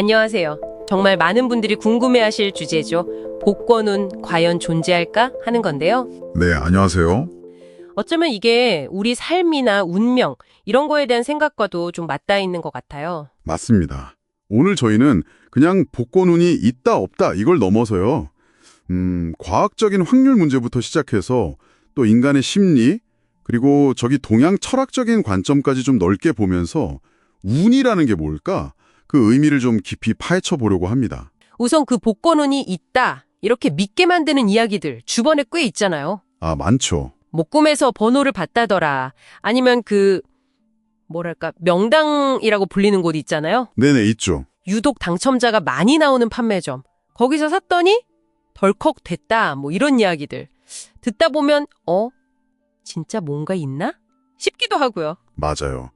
안녕하세요. 정말 많은 분들이 궁금해하실 주제죠. 복권은 과연 존재할까 하는 건데요. 네, 안녕하세요. 어쩌면 이게 우리 삶이나 운명 이런 거에 대한 생각과도 좀 맞닿아 있는 것 같아요. 맞습니다. 오늘 저희는 그냥 복권운이 있다 없다 이걸 넘어서요. 과학적인 확률 문제부터 시작해서 또 인간의 심리 그리고 동양 철학적인 관점까지 좀 넓게 보면서 운이라는 게 뭘까? 그 의미를 좀 깊이 파헤쳐 보려고 합니다. 우선 그 복권운이 있다 이렇게 믿게 만드는 이야기들 주변에 꽤 있잖아요. 아, 많죠. 뭐 꿈에서 번호를 봤다더라. 아니면 명당이라고 불리는 곳 있잖아요. 네네, 있죠. 유독 당첨자가 많이 나오는 판매점. 거기서 샀더니 덜컥 됐다. 뭐 이런 이야기들. 듣다 보면 진짜 뭔가 있나? 싶기도 하고요. 맞아요.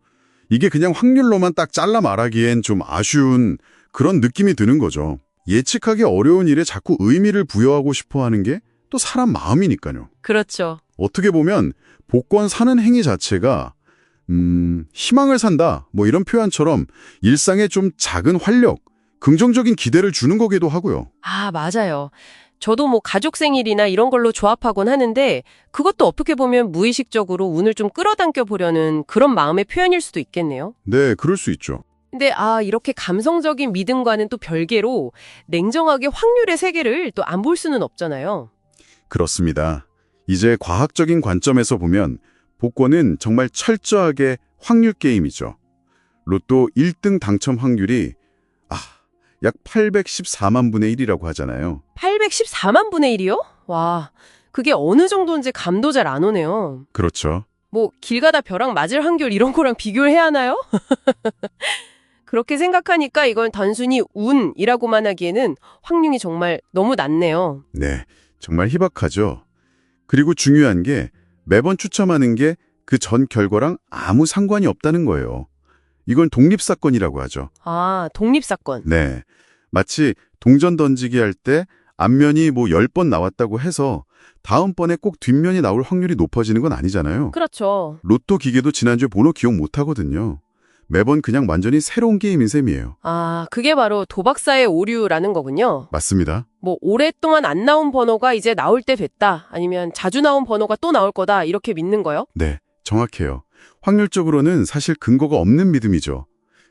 이게 그냥 확률로만 딱 잘라 말하기엔 좀 아쉬운 그런 느낌이 드는 거죠. 예측하기 어려운 일에 자꾸 의미를 부여하고 싶어 하는 게 또 사람 마음이니까요. 그렇죠. 어떻게 보면 복권 사는 행위 자체가 희망을 산다 뭐 이런 표현처럼 일상에 좀 작은 활력, 긍정적인 기대를 주는 거기도 하고요. 아, 맞아요. 저도 뭐 가족 생일이나 이런 걸로 조합하곤 하는데 그것도 어떻게 보면 무의식적으로 운을 좀 끌어당겨 보려는 그런 마음의 표현일 수도 있겠네요. 네, 그럴 수 있죠. 근데 이렇게 감성적인 믿음과는 또 별개로 냉정하게 확률의 세계를 또 안 볼 수는 없잖아요. 그렇습니다. 이제 과학적인 관점에서 보면 복권은 정말 철저하게 확률 게임이죠. 로또 1등 당첨 확률이 약 814만 분의 1이라고 하잖아요. 814만 분의 1이요? 와, 그게 어느 정도인지 감도 잘 안 오네요. 그렇죠. 뭐 길 가다 벼락 맞을 확률 이런 거랑 비교를 해야 하나요? 그렇게 생각하니까 이건 단순히 운이라고만 하기에는 확률이 정말 너무 낮네요. 네, 정말 희박하죠. 그리고 중요한 게 매번 추첨하는 게 그 전 결과랑 아무 상관이 없다는 거예요. 이건 독립사건이라고 하죠. 아, 독립사건. 네, 마치 동전 던지기 할 때 앞면이 10번 나왔다고 해서 다음번에 꼭 뒷면이 나올 확률이 높아지는 건 아니잖아요. 그렇죠. 로또 기계도 지난주에 번호 기억 못하거든요. 매번 그냥 완전히 새로운 게임인 셈이에요. 아, 그게 바로 도박사의 오류라는 거군요. 맞습니다. 뭐 오랫동안 안 나온 번호가 이제 나올 때 됐다. 아니면 자주 나온 번호가 또 나올 거다. 이렇게 믿는 거요? 네, 정확해요. 확률적으로는 사실 근거가 없는 믿음이죠.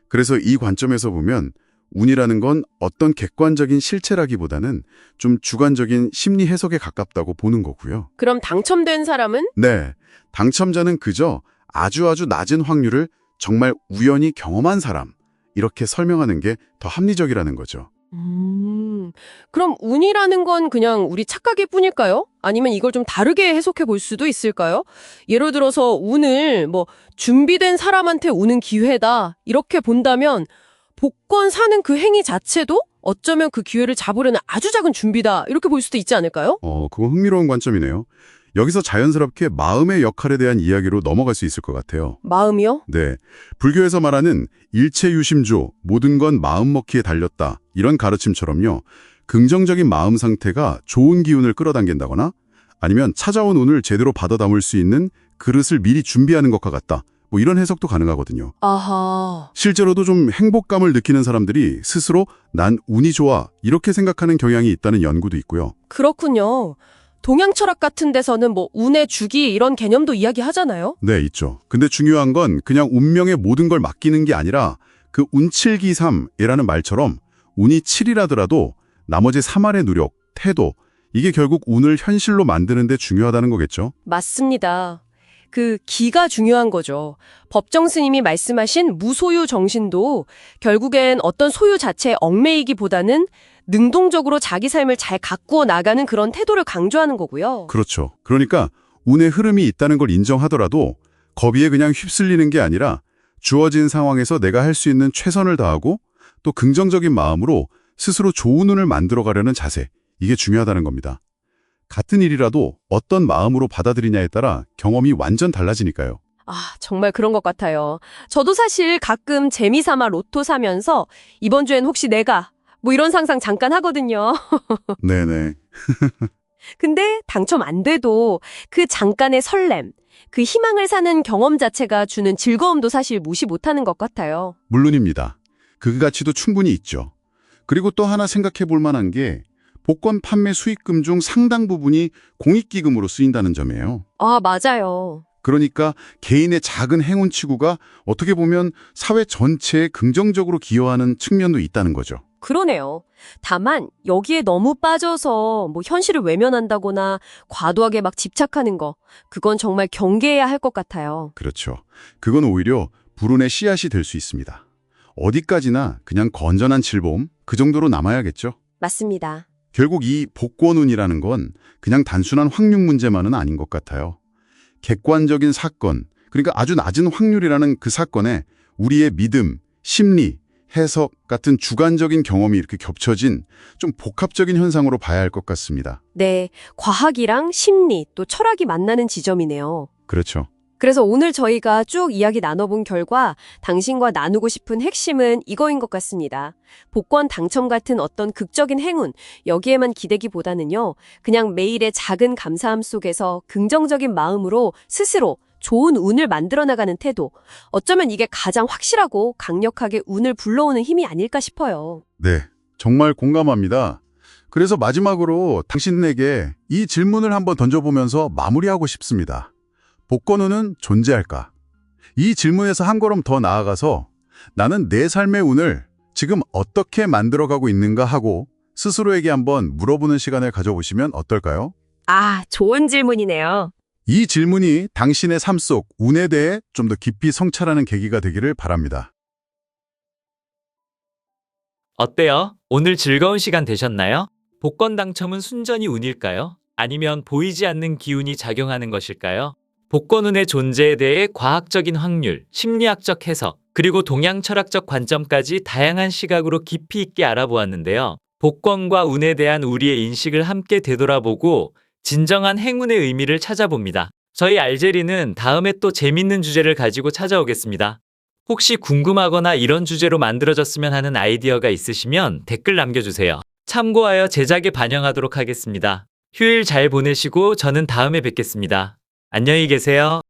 그래서 이 관점에서 보면 운이라는 건 어떤 객관적인 실체라기보다는 좀 주관적인 심리 해석에 가깝다고 보는 거고요. 그럼 당첨된 사람은? 네, 당첨자는 그저 아주 낮은 확률을 정말 우연히 경험한 사람, 이렇게 설명하는 게 더 합리적이라는 거죠. 그럼 운이라는 건 그냥 우리 착각일 뿐일까요? 아니면 이걸 좀 다르게 해석해 볼 수도 있을까요? 예를 들어서 운을 준비된 사람한테 오는 기회다 이렇게 본다면 복권 사는 그 행위 자체도 어쩌면 그 기회를 잡으려는 아주 작은 준비다 이렇게 볼 수도 있지 않을까요? 그건 흥미로운 관점이네요. 여기서 자연스럽게 마음의 역할에 대한 이야기로 넘어갈 수 있을 것 같아요. 마음이요? 네, 불교에서 말하는 일체유심조, 모든 건 마음먹기에 달렸다. 이런 가르침처럼요. 긍정적인 마음 상태가 좋은 기운을 끌어당긴다거나 아니면 찾아온 운을 제대로 받아 담을 수 있는 그릇을 미리 준비하는 것과 같다. 이런 해석도 가능하거든요. 아하. 실제로도 좀 행복감을 느끼는 사람들이 스스로 난 운이 좋아 이렇게 생각하는 경향이 있다는 연구도 있고요. 그렇군요. 동양 철학 같은 데서는 운의 주기 이런 개념도 이야기하잖아요. 네, 있죠. 근데 중요한 건 그냥 운명에 모든 걸 맡기는 게 아니라 그 운칠기삼이라는 말처럼 운이 7이라더라도 나머지 3알의 노력, 태도, 이게 결국 운을 현실로 만드는 데 중요하다는 거겠죠? 맞습니다. 그 기가 중요한 거죠. 법정 스님이 말씀하신 무소유 정신도 결국엔 어떤 소유 자체에 얽매이기보다는 능동적으로 자기 삶을 잘 가꾸어 나가는 그런 태도를 강조하는 거고요. 그렇죠. 그러니까 운의 흐름이 있다는 걸 인정하더라도 거기에 그냥 휩쓸리는 게 아니라 주어진 상황에서 내가 할 수 있는 최선을 다하고 또 긍정적인 마음으로 스스로 좋은 운을 만들어가려는 자세, 이게 중요하다는 겁니다. 같은 일이라도 어떤 마음으로 받아들이냐에 따라 경험이 완전 달라지니까요. 아, 정말 그런 것 같아요. 저도 사실 가끔 재미삼아 로또 사면서 이번 주엔 혹시 내가 이런 상상 잠깐 하거든요. 네네. 근데 당첨 안 돼도 그 잠깐의 설렘, 그 희망을 사는 경험 자체가 주는 즐거움도 사실 무시 못하는 것 같아요. 물론입니다. 그 가치도 충분히 있죠. 그리고 또 하나 생각해 볼 만한 게 복권 판매 수익금 중 상당 부분이 공익기금으로 쓰인다는 점이에요. 아, 맞아요. 그러니까 개인의 작은 행운 치고가 어떻게 보면 사회 전체에 긍정적으로 기여하는 측면도 있다는 거죠. 그러네요. 다만 여기에 너무 빠져서 뭐 현실을 외면한다거나 과도하게 막 집착하는 거, 그건 정말 경계해야 할 것 같아요. 그렇죠. 그건 오히려 불운의 씨앗이 될 수 있습니다. 어디까지나 그냥 건전한 질봄, 그 정도로 남아야겠죠. 맞습니다. 결국 이 복권운이라는 건 그냥 단순한 확률 문제만은 아닌 것 같아요. 객관적인 사건, 그러니까 아주 낮은 확률이라는 그 사건에 우리의 믿음, 심리, 해석 같은 주관적인 경험이 이렇게 겹쳐진 좀 복합적인 현상으로 봐야 할 것 같습니다. 네, 과학이랑 심리 또 철학이 만나는 지점이네요. 그렇죠. 그래서 오늘 저희가 쭉 이야기 나눠본 결과 당신과 나누고 싶은 핵심은 이거인 것 같습니다. 복권 당첨 같은 어떤 극적인 행운, 여기에만 기대기보다는요, 그냥 매일의 작은 감사함 속에서 긍정적인 마음으로 스스로 좋은 운을 만들어 나가는 태도, 어쩌면 이게 가장 확실하고 강력하게 운을 불러오는 힘이 아닐까 싶어요. 네, 정말 공감합니다. 그래서 마지막으로 당신에게 이 질문을 한번 던져보면서 마무리하고 싶습니다. 복권운은 존재할까? 이 질문에서 한 걸음 더 나아가서 나는 내 삶의 운을 지금 어떻게 만들어가고 있는가 하고 스스로에게 한번 물어보는 시간을 가져보시면 어떨까요? 아, 좋은 질문이네요. 이 질문이 당신의 삶 속 운에 대해 좀 더 깊이 성찰하는 계기가 되기를 바랍니다. 어때요? 오늘 즐거운 시간 되셨나요? 복권 당첨은 순전히 운일까요? 아니면 보이지 않는 기운이 작용하는 것일까요? 복권운의 존재에 대해 과학적인 확률, 심리학적 해석, 그리고 동양 철학적 관점까지 다양한 시각으로 깊이 있게 알아보았는데요. 복권과 운에 대한 우리의 인식을 함께 되돌아보고 진정한 행운의 의미를 찾아봅니다. 저희 알제리는 다음에 또 재밌는 주제를 가지고 찾아오겠습니다. 혹시 궁금하거나 이런 주제로 만들어졌으면 하는 아이디어가 있으시면 댓글 남겨주세요. 참고하여 제작에 반영하도록 하겠습니다. 휴일 잘 보내시고 저는 다음에 뵙겠습니다. 안녕히 계세요.